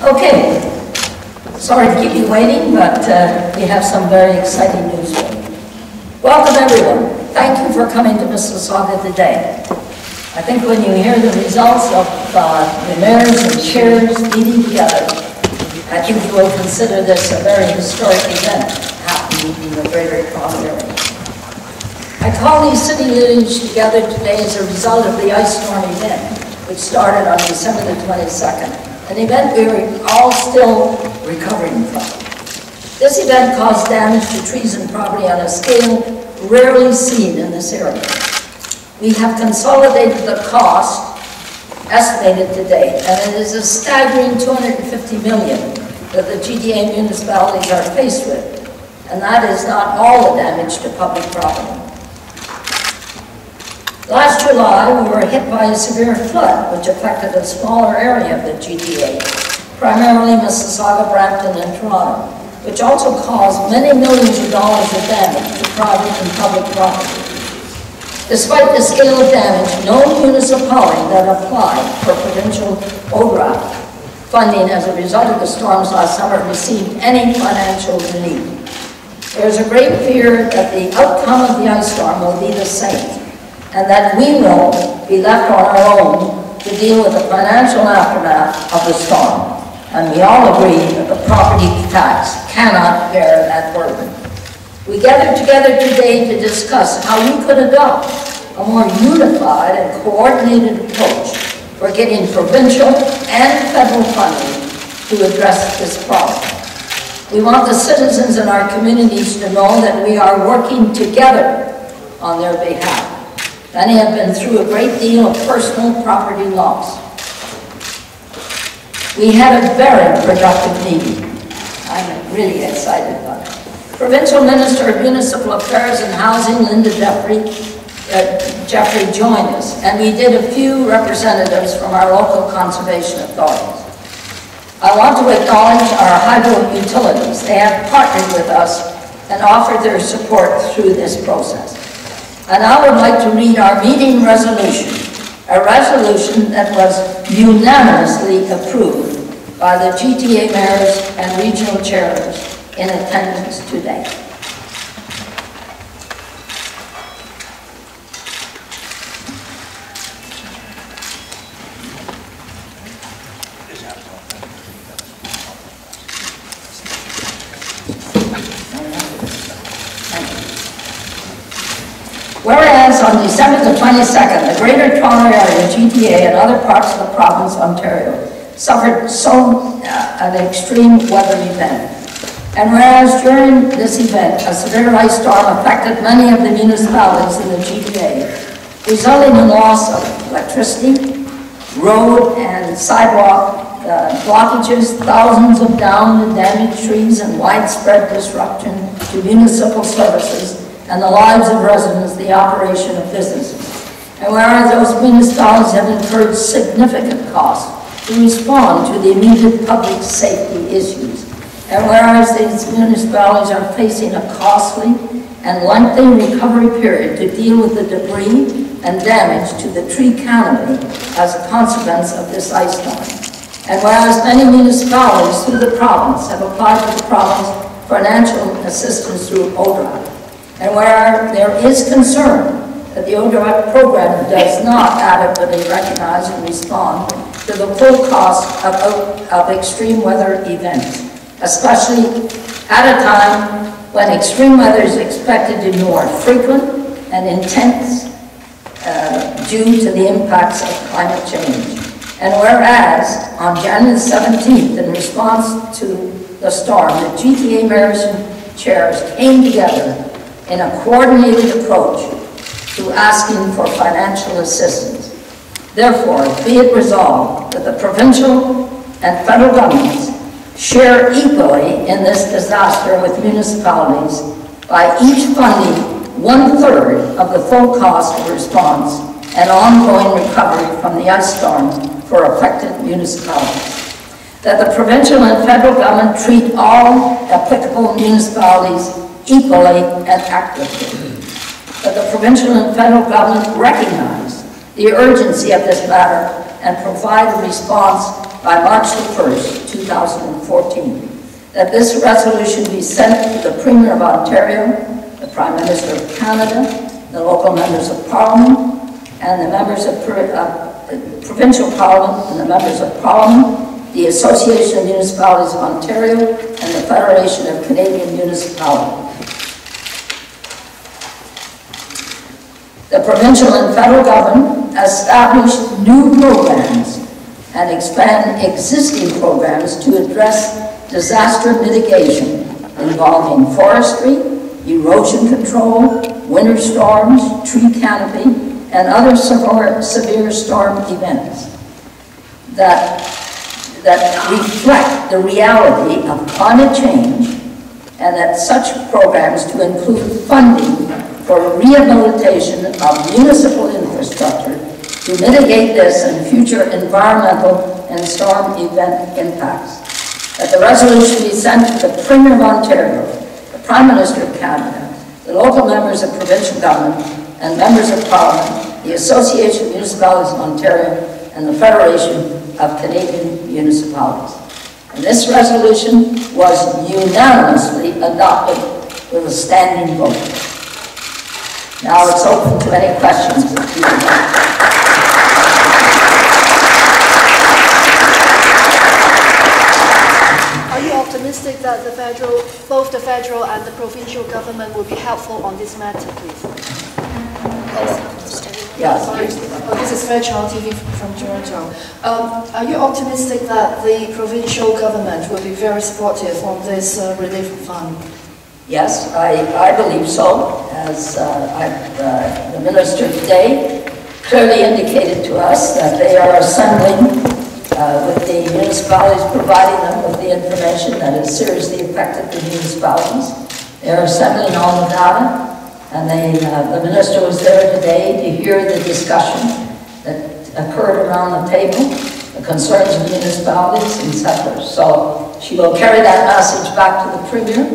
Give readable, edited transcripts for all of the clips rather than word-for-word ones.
Okay, sorry to keep you waiting, but we have some very exciting news for you. Welcome everyone. Thank you for coming to Mississauga today. I think when you hear the results of the mayors and chairs meeting together, I think you will consider this a very historic event happening in the Greater Toronto area. I call these city leaders together today as a result of the ice storm event, which started on December the 22nd, an event we are all still recovering from. This event caused damage to trees and property on a scale rarely seen in this area. We have consolidated the cost estimated to date, and it is a staggering $250 million that the GTA municipalities are faced with, and that is not all the damage to public property. Last July, we were hit by a severe flood, which affected a smaller area of the GTA, primarily Mississauga, Brampton, and Toronto, which also caused many millions of dollars of damage to private and public property. Despite the scale of damage, no municipality that applied for provincial ODRAP funding as a result of the storms last summer received any financial relief. There is a great fear that the outcome of the ice storm will be the same, and that we will be left on our own to deal with the financial aftermath of the storm. And we all agree that the property tax cannot bear that burden. We gathered together today to discuss how we could adopt a more unified and coordinated approach for getting provincial and federal funding to address this problem. We want the citizens in our communities to know that we are working together on their behalf. Many have been through a great deal of personal property loss. We had a very productive meeting. I'm really excited about it. Provincial Minister of Municipal Affairs and Housing, Linda Jeffrey joined us, and we did a few representatives from our local conservation authorities. I want to acknowledge our hydro utilities. They have partnered with us and offered their support through this process. And I would like to read our meeting resolution, a resolution that was unanimously approved by the GTA mayors and regional chairs in attendance today. Whereas on December the 22nd, the Greater Toronto Area, GTA, and other parts of the province of Ontario suffered an extreme weather event. And whereas during this event, a severe ice storm affected many of the municipalities in the GTA, resulting in loss of electricity, road and sidewalk blockages, thousands of downed and damaged trees, and widespread disruption to municipal services and the lives of residents, the operation of businesses. And whereas those municipalities have incurred significant costs to respond to the immediate public safety issues, and whereas these municipalities are facing a costly and lengthy recovery period to deal with the debris and damage to the tree canopy as a consequence of this ice storm, and whereas many municipalities through the province have applied to the province financial assistance through ODRAP, and where there is concern that the ODRAP program does not adequately recognize and respond to the full cost of extreme weather events, especially at a time when extreme weather is expected to be more frequent and intense due to the impacts of climate change. And whereas on January 17th, in response to the storm, the GTA mayors and chairs came together in a coordinated approach to asking for financial assistance. Therefore, be it resolved that the provincial and federal governments share equally in this disaster with municipalities by each funding 1/3 of the full cost of response and ongoing recovery from the ice storm for affected municipalities. That the provincial and federal government treat all applicable municipalities equally and actively. That the provincial and federal government recognize the urgency of this matter and provide a response by March the 1st, 2014. That this resolution be sent to the Premier of Ontario, the Prime Minister of Canada, the local members of Parliament, and the members of Provincial Parliament, and the members of Parliament, the Association of Municipalities of Ontario, and the Federation of Canadian Municipalities. The provincial and federal government establish new programs and expand existing programs to address disaster mitigation involving forestry, erosion control, winter storms, tree canopy, and other severe storm events that reflect the reality of climate change, and that such programs to include funding for rehabilitation of municipal infrastructure to mitigate this and future environmental and storm event impacts. That the resolution be sent to the Premier of Ontario, the Prime Minister of Canada, the local members of provincial government, and members of Parliament, the Association of Municipalities of Ontario, and the Federation of Canadian Municipalities. And this resolution was unanimously adopted with a standing vote. Now it's open to any questions that people have. Are you optimistic that both the federal and the provincial government will be helpful on this matter, please? Yes. This is Fairchild TV from Toronto. Are you optimistic that the provincial government will be very supportive on this relief fund? Yes, I believe so. As the minister today clearly indicated to us that they are assembling with the municipalities, providing them with the information that has seriously affected the municipalities. They are assembling all the data. And the minister was there today to hear the discussion that occurred around the table, the concerns of municipalities, etc. So she will carry that message back to the Premier.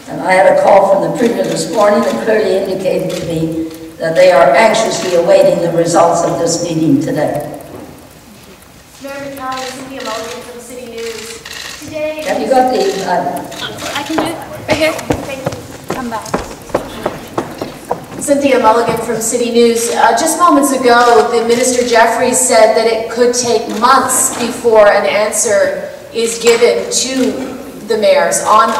And I had a call from the Premier this morning that clearly indicated to me that they are anxiously awaiting the results of this meeting today. Mayor McCallion, from City News. Today. Have you got the? I can do it right here. Thank you. Come back. Cynthia Mulligan from City News. Just moments ago, the Minister Jeffries said that it could take months before an answer is given to the mayors on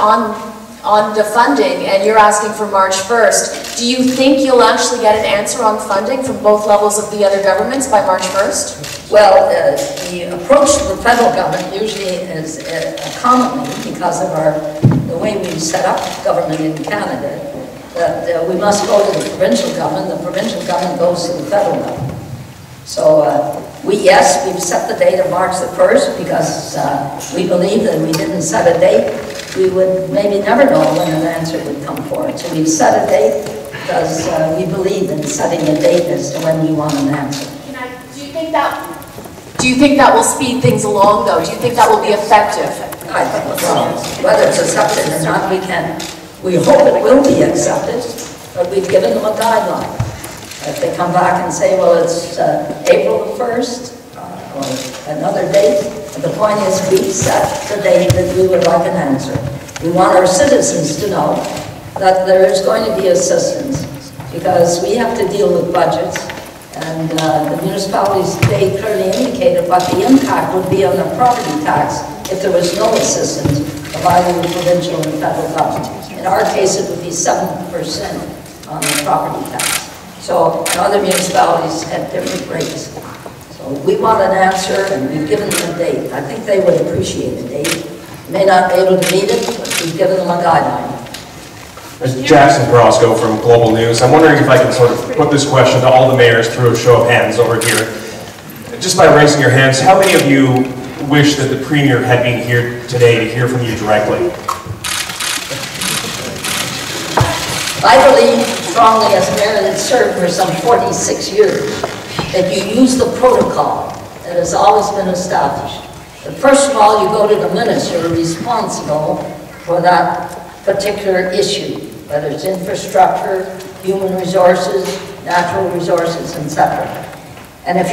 the funding, and you're asking for March 1st. Do you think you'll actually get an answer on funding from both levels of the other governments by March 1st? Well, the approach to the federal government usually is commonly, because of the way we set up government in Canada, that we must go to the provincial government. The provincial government goes to the federal government. So we've set the date of March the 1st because we believe that if we didn't set a date, we would maybe never know when an answer would come forward. So we've set a date because we believe in setting a date as to when we want an answer. Do you think that will speed things along, though? Do you think that will be effective? I think, well, whether it's accepted or not, we hope it will be accepted, but we've given them a guideline. If they come back and say, well, it's April the 1st, or another date, but the point is we set the date that we would like an answer. We want our citizens to know that there is going to be assistance, because we have to deal with budgets, and the municipalities today clearly indicated what the impact would be on the property tax if there was no assistance provided the provincial and federal government. In our case, it would be 7% on the property tax. So other municipalities had different rates. So we want an answer, and we've given them a date. I think they would appreciate a date. May not be able to meet it, but we've given them a guideline. Mr. Jackson Carrasco from Global News. I'm wondering if I can sort of put this question to all the mayors through a show of hands over here. Just by raising your hands, how many of you wish that the Premier had been here today to hear from you directly? I believe strongly, as mayor that served for some 46 years, that you use the protocol that has always been established. But first of all, you go to the minister responsible for that particular issue, whether it's infrastructure, human resources, natural resources, etc. And if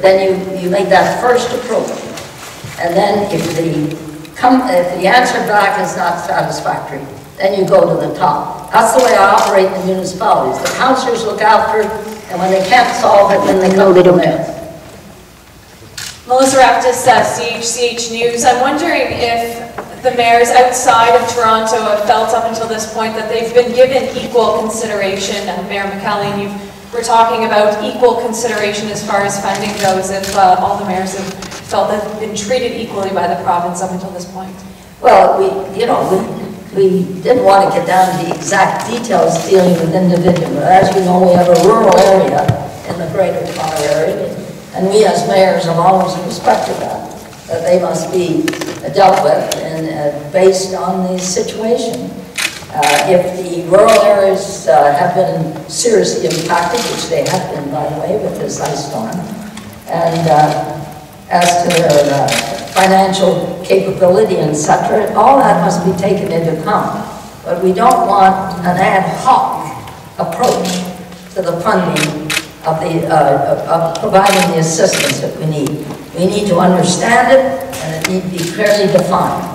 then you make that first approach. And then if the answer back is not satisfactory, then you go to the top. That's the way I operate in the municipalities. The councillors look after it, and when they can't solve it, then they go to the mayor. Melissa Raptis, CHCH News. I'm wondering if the mayors outside of Toronto have felt up until this point that they've been given equal consideration. Mayor McCallion, you were talking about equal consideration as far as funding goes, if all the mayors have felt that they've been treated equally by the province up until this point. Well, we didn't want to get down to the exact details dealing with individuals. As you know, we have a rural area in the Greater Toronto area, and we as mayors have always respected that they must be dealt with and based on the situation. If the rural areas have been seriously impacted, which they have been, by the way, with this ice storm, and as to their financial capability, etc., all that must be taken into account. But we don't want an ad hoc approach to the funding of providing the assistance that we need. We need to understand it, and it needs to be clearly defined.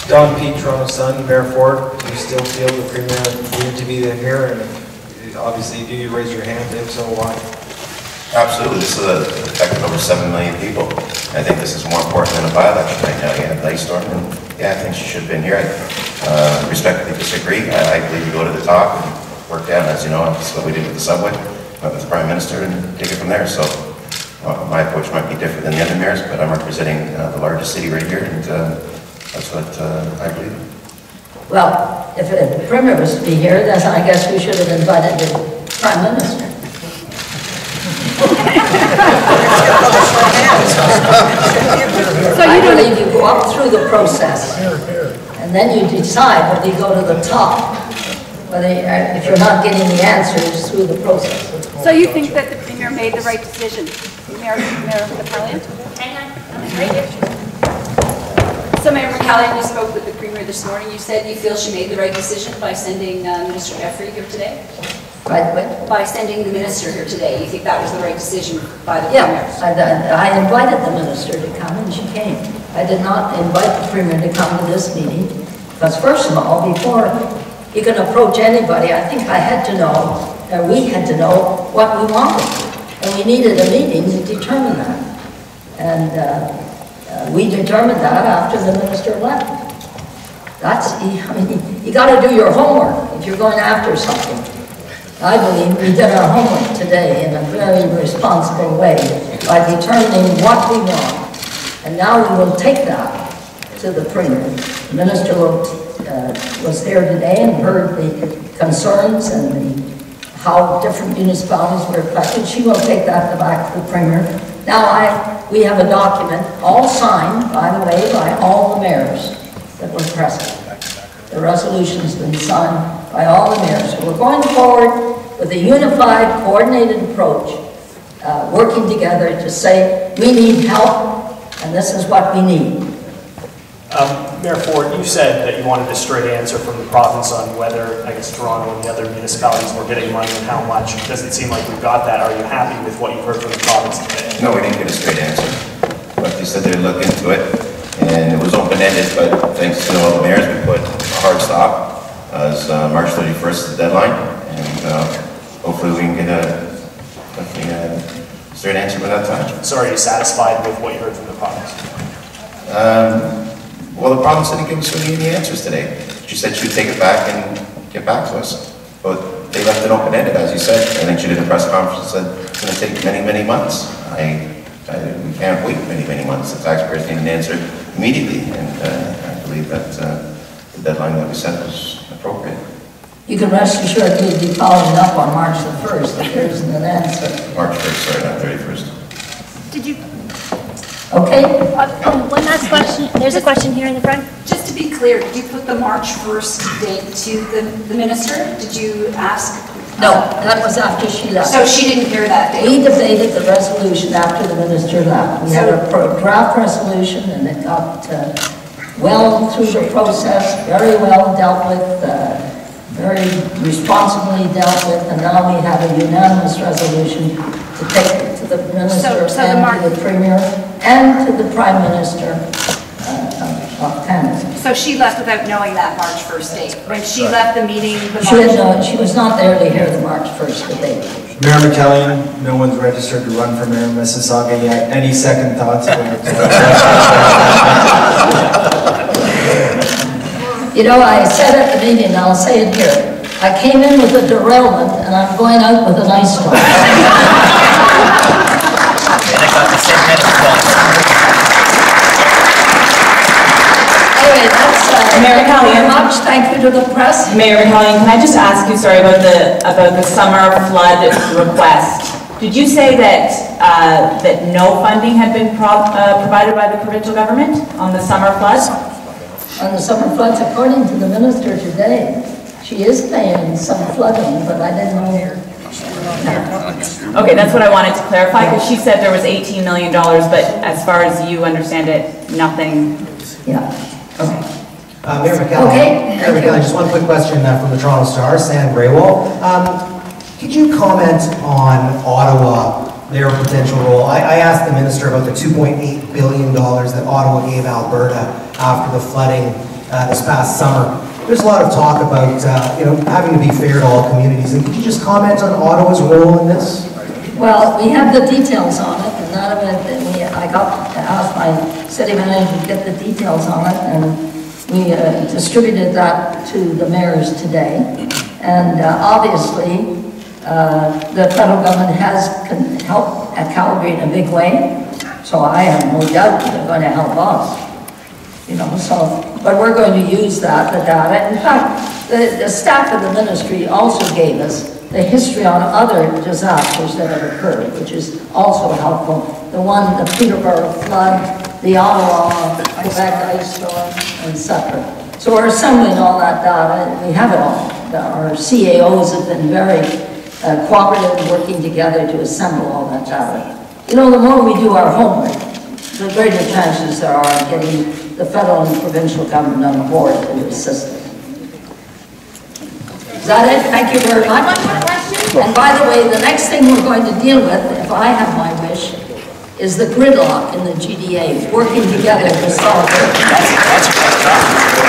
Don Pete, Toronto Sun, Mayor Ford, do you still feel the Premier needed to be here? And obviously, do you raise your hand? If so, why? Absolutely. This is affecting over 7 million people. I think this is more important than a by-election right now. You have the ice storm, and yeah, I think she should have been here. I respectfully disagree. I believe we go to the top and work down. As you know, that's what we did with the subway, went with the Prime Minister and take it from there. So my approach might be different than the other mayors, but I'm representing the largest city right here, and that's what I believe. Well, if the Premier was to be here, then I guess we should have invited the Prime Minister. I believe you go up through the process, and then you decide whether you go to the top, whether if you're not getting the answers through the process. So you think that the Premier made the right decision? Mayor McCallion? Hang on, I'm right here. So Mayor McCallion, you spoke with the Premier this morning. You said you feel she made the right decision by sending Minister Jeffrey here today? By sending the Minister here today. You think that was the right decision by the Premier? Yeah, I invited the Minister to come and she came. I did not invite the Premier to come to this meeting because first of all, before you can approach anybody, I think I had to know, or we had to know what we wanted. And we needed a meeting to determine that. And we determined that after the Minister left. I mean, you got to do your homework if you're going after something. I believe we did our homework today in a very responsible way by determining what we want. And now we will take that to the Premier. The Minister was there today and heard the concerns and how different municipalities were affected. She will take that back to the Premier. Now we have a document, all signed, by the way, by all the mayors that were present. The resolution has been signed by all the mayors. So we're going forward with a unified, coordinated approach, working together to say, we need help, and this is what we need. Mayor Ford, you said that you wanted a straight answer from the province on whether, I guess, Toronto and the other municipalities were getting money and how much. It doesn't seem like we've got that. Are you happy with what you've heard from the province today? No, we didn't get a straight answer. But they said they'd look into it, and it was open-ended, but thanks to all the mayors, we put a hard stop as March 31st is the deadline, and hopefully we can get a straight answer by that time. So are you satisfied with what you heard from the province? Well, the province didn't give us any answers today. She said she'd take it back and get back to us. But they left it open-ended, as you said. I think she did a press conference and said it's going to take many, many months. We can't wait many, many months. The taxpayers need an answer immediately. And I believe that the deadline that we set was appropriate. You can rest assured we'll be following up on March the 1st if there isn't an answer. March 1st, sorry, not 31st. Did you? Okay? One last question. There's a question here in the front. Just to be clear, did you put the March 1st date to the Minister? Did you ask? No, that was after she left. So she didn't hear that date? We debated the resolution after the Minister left. We had a draft resolution and it got well through the process, very well dealt with, very responsibly dealt with, and now we have a unanimous resolution to take it to the minister So and to the premier and to the prime minister of Canada. So she left without knowing that March 1st date. When she left the meeting, She was not there to hear the March 1st debate. Mayor McCallion, no one's registered to run for mayor in Mississauga yet. Any second thoughts? You know, I said at the meeting, and I'll say it here, I came in with a derailment, and I'm going out with a nice one. Anyway, that's Mayor McCallion. very much. Thank you to the press. Mayor McCallion, can I just ask you, sorry, about the summer flood request? Did you say that that no funding had been provided by the provincial government on the summer floods? On the summer floods, according to the minister today, she is paying some flooding, but I didn't know here. Okay, that's what I wanted to clarify, because she said there was $18 million, but as far as you understand it, nothing. Yeah. Okay. Mayor McCallion, Mayor McCallion, just one quick question from the Toronto Star, Sam Graywall. Could you comment on Ottawa, their potential role? I asked the minister about the $2.8 billion that Ottawa gave Alberta after the flooding this past summer. There's a lot of talk about having to be fair to all communities. And could you just comment on Ottawa's role in this? Well, we have the details on it, and none of it, I got to ask my city manager to get the details on it, and we distributed that to the mayors today. And obviously, the federal government has helped at Calgary in a big way, so I have no doubt they're going to help us. But we're going to use the data. In fact, the staff of the ministry also gave us the history on other disasters that have occurred, which is also helpful. The Peterborough flood, the Ottawa, Quebec ice storm, etc. So we're assembling all that data, and we have it all. Our CAOs have been very cooperative, working together to assemble all that data. The more we do our homework, the greater chances there are of getting the federal and provincial government on board to assist us. Is that it? Thank you very much. And by the way, the next thing we're going to deal with, if I have my wish, is the gridlock in the GDA, working together to solve it.